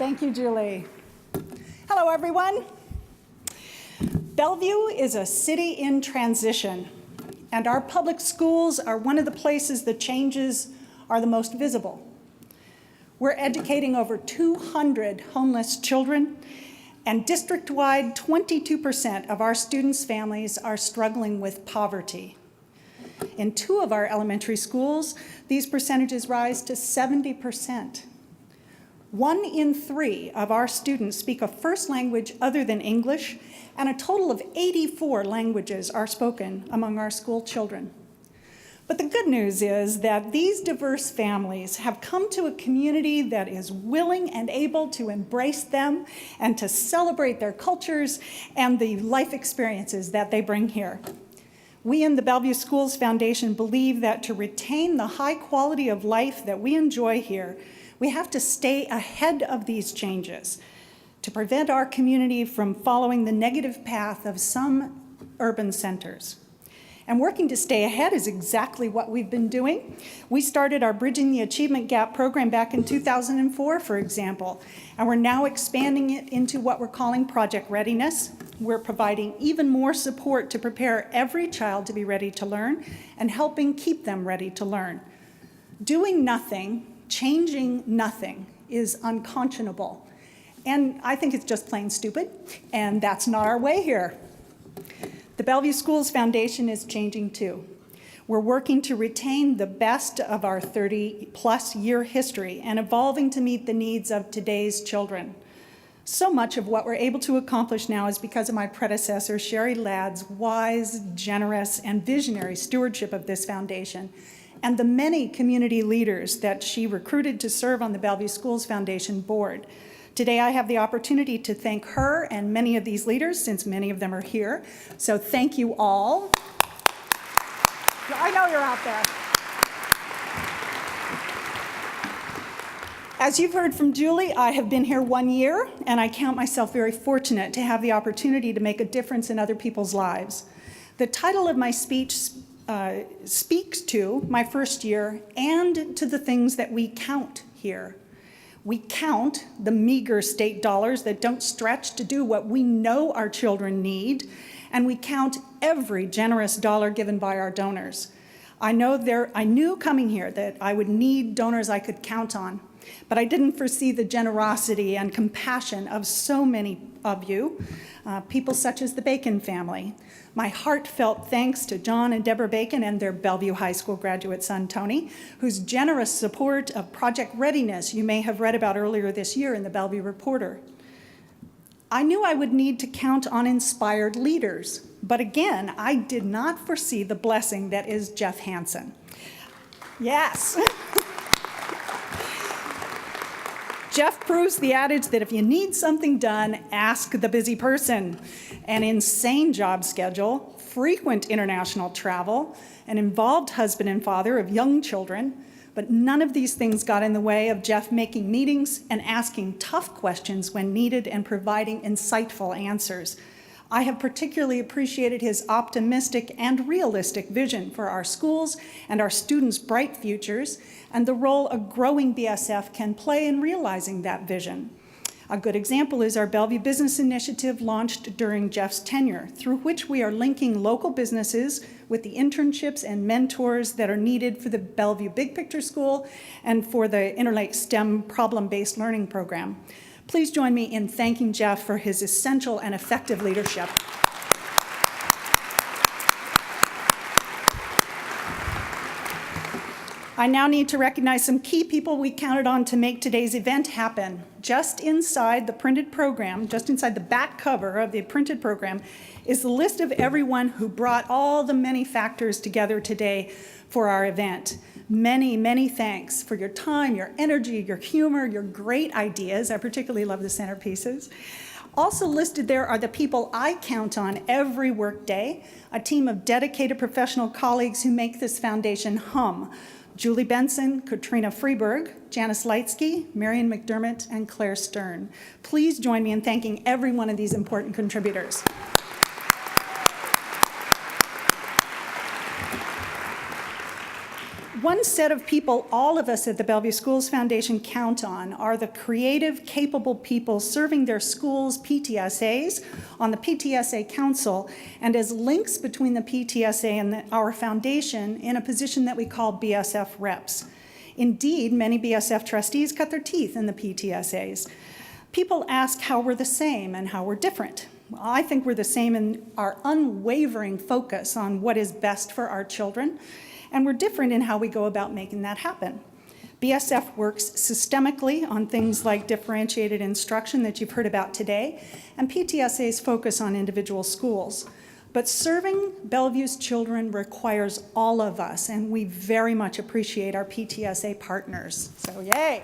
Thank you, Julie. Hello, everyone. Bellevue is a city in transition, and our public schools are one of the places the changes are the most visible. We're educating over 200 homeless children, and district-wide, 22% of our students' families are struggling with poverty. In 2 of our elementary schools, these percentages rise to 70%. 1 in 3 of our students speak a first language other than English, and a total of 84 languages are spoken among our school children. But the good news is that these diverse families have come to a community that is willing and able to embrace them and to celebrate their cultures and the life experiences that they bring here. We in the Bellevue Schools Foundation believe that to retain the high quality of life that we enjoy here, we have to stay ahead of these changes to prevent our community from following the negative path of some urban centers. And working to stay ahead is exactly what we've been doing. We started our Bridging the Achievement Gap program back in 2004, for example, and we're now expanding it into what we're calling Project Readiness. We're providing even more support to prepare every child to be ready to learn and helping keep them ready to learn. Doing nothing, changing nothing is unconscionable. And I think it's just plain stupid, and that's not our way here. The Bellevue Schools Foundation is changing too. We're working to retain the best of our 30-plus year history and evolving to meet the needs of today's children. So much of what we're able to accomplish now is because of my predecessor, Sherry Ladd's wise, generous, and visionary stewardship of this foundation, and the many community leaders that she recruited to serve on the Bellevue Schools Foundation board. Today, I have the opportunity to thank her and many of these leaders, since many of them are here. So thank you all. I know you're out there. As you've heard from Julie, I have been here 1 year, and I count myself very fortunate to have the opportunity to make a difference in other people's lives. The title of my speech speaks to my first year and to the things that we count here. We count the meager state dollars that don't stretch to do what we know our children need, and we count every generous dollar given by our donors. I knew coming here that I would need donors I could count on, but I didn't foresee the generosity and compassion of so many of you, people such as the Bacon family. My heartfelt thanks to John and Deborah Bacon and their Bellevue High School graduate son, Tony, whose generous support of Project Readiness you may have read about earlier this year in the Bellevue Reporter. I knew I would need to count on inspired leaders, but again, I did not foresee the blessing that is Jeff Hansen. Yes. Jeff proves the adage that if you need something done, ask the busy person. An insane job schedule, frequent international travel, an involved husband and father of young children, but none of these things got in the way of Jeff making meetings and asking tough questions when needed and providing insightful answers. I have particularly appreciated his optimistic and realistic vision for our schools and our students' bright futures, and the role a growing BSF can play in realizing that vision. A good example is our Bellevue Business Initiative launched during Jeff's tenure, through which we are linking local businesses with the internships and mentors that are needed for the Bellevue Big Picture School and for the Interlake STEM problem-based learning program. Please join me in thanking Jeff for his essential and effective leadership. I now need to recognize some key people we counted on to make today's event happen. Just inside the printed program, just inside the back cover of the printed program, is the list of everyone who brought all the many factors together today for our event. Many, many thanks for your time, your energy, your humor, your great ideas. I particularly love the centerpieces. Also listed there are the people I count on every workday, a team of dedicated professional colleagues who make this foundation hum. Julie Benson, Katrina Freeberg, Janice Leitsky, Marion McDermott, and Claire Stern. Please join me in thanking every one of these important contributors. One set of people all of us at the Bellevue Schools Foundation count on are the creative, capable people serving their schools' PTSAs on the PTSA Council and as links between the PTSA and our foundation in a position that we call BSF reps. Indeed, many BSF trustees cut their teeth in the PTSAs. People ask how we're the same and how we're different. Well, I think we're the same in our unwavering focus on what is best for our children, and we're different in how we go about making that happen. BSF works systemically on things like differentiated instruction that you've heard about today, and PTSAs focus on individual schools. But serving Bellevue's children requires all of us, and we very much appreciate our PTSA partners. So yay.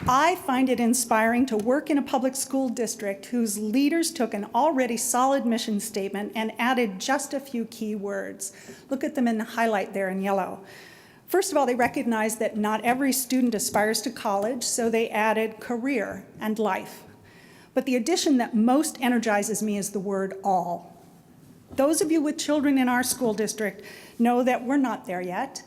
I find it inspiring to work in a public school district whose leaders took an already solid mission statement and added just a few key words. Look at them in the highlight there in yellow. First of all, they recognized that not every student aspires to college, so they added career and life. But the addition that most energizes me is the word all. Those of you with children in our school district know that we're not there yet,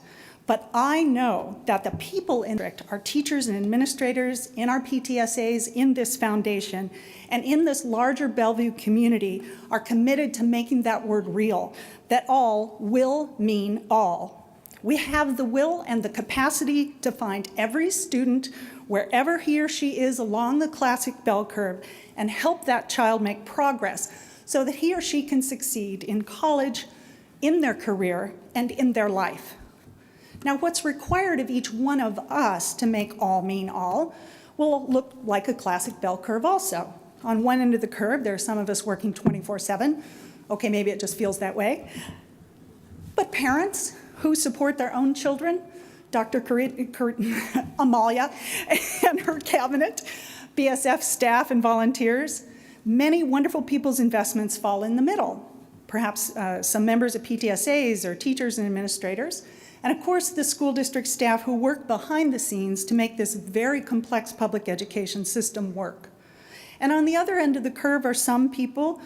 but I know that the people in the district, our teachers and administrators in our PTSAs, in this foundation, and in this larger Bellevue community are committed to making that word real, that all will mean all. We have the will and the capacity to find every student wherever he or she is along the classic bell curve and help that child make progress so that he or she can succeed in college, in their career, and in their life. Now, what's required of each one of us to make all mean all will look like a classic bell curve also. On one end of the curve, there are some of us working 24/7. Okay, maybe it just feels that way. But parents who support their own children, Dr. Amalia and her cabinet, BSF staff and volunteers, many wonderful people's investments fall in the middle. Perhaps some members of PTSAs or teachers and administrators, and of course the school district staff who work behind the scenes to make this very complex public education system work. And on the other end of the curve are some people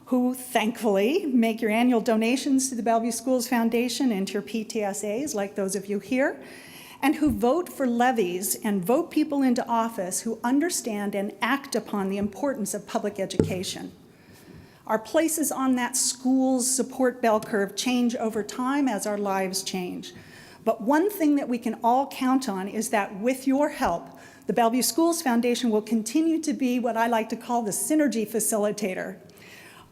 who thankfully make your annual donations to the Bellevue Schools Foundation and to your PTSAs, like those of you here, and who vote for levies and vote people into office who understand and act upon the importance of public education. Our places on that school's support bell curve change over time as our lives change. But one thing that we can all count on is that with your help, the Bellevue Schools Foundation will continue to be what I like to call the synergy facilitator.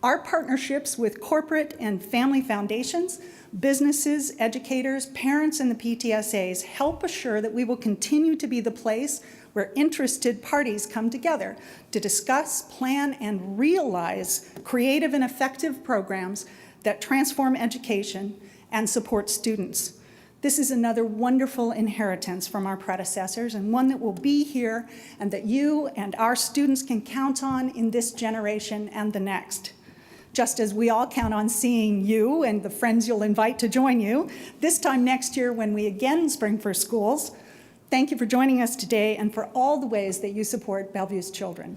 Our partnerships with corporate and family foundations, businesses, educators, parents, and the PTSAs help assure that we will continue to be the place where interested parties come together to discuss, plan, and realize creative and effective programs that transform education and support students. This is another wonderful inheritance from our predecessors and one that will be here and that you and our students can count on in this generation and the next. Just as we all count on seeing you and the friends you'll invite to join you this time next year when we again spring for schools. Thank you for joining us today and for all the ways that you support Bellevue's children.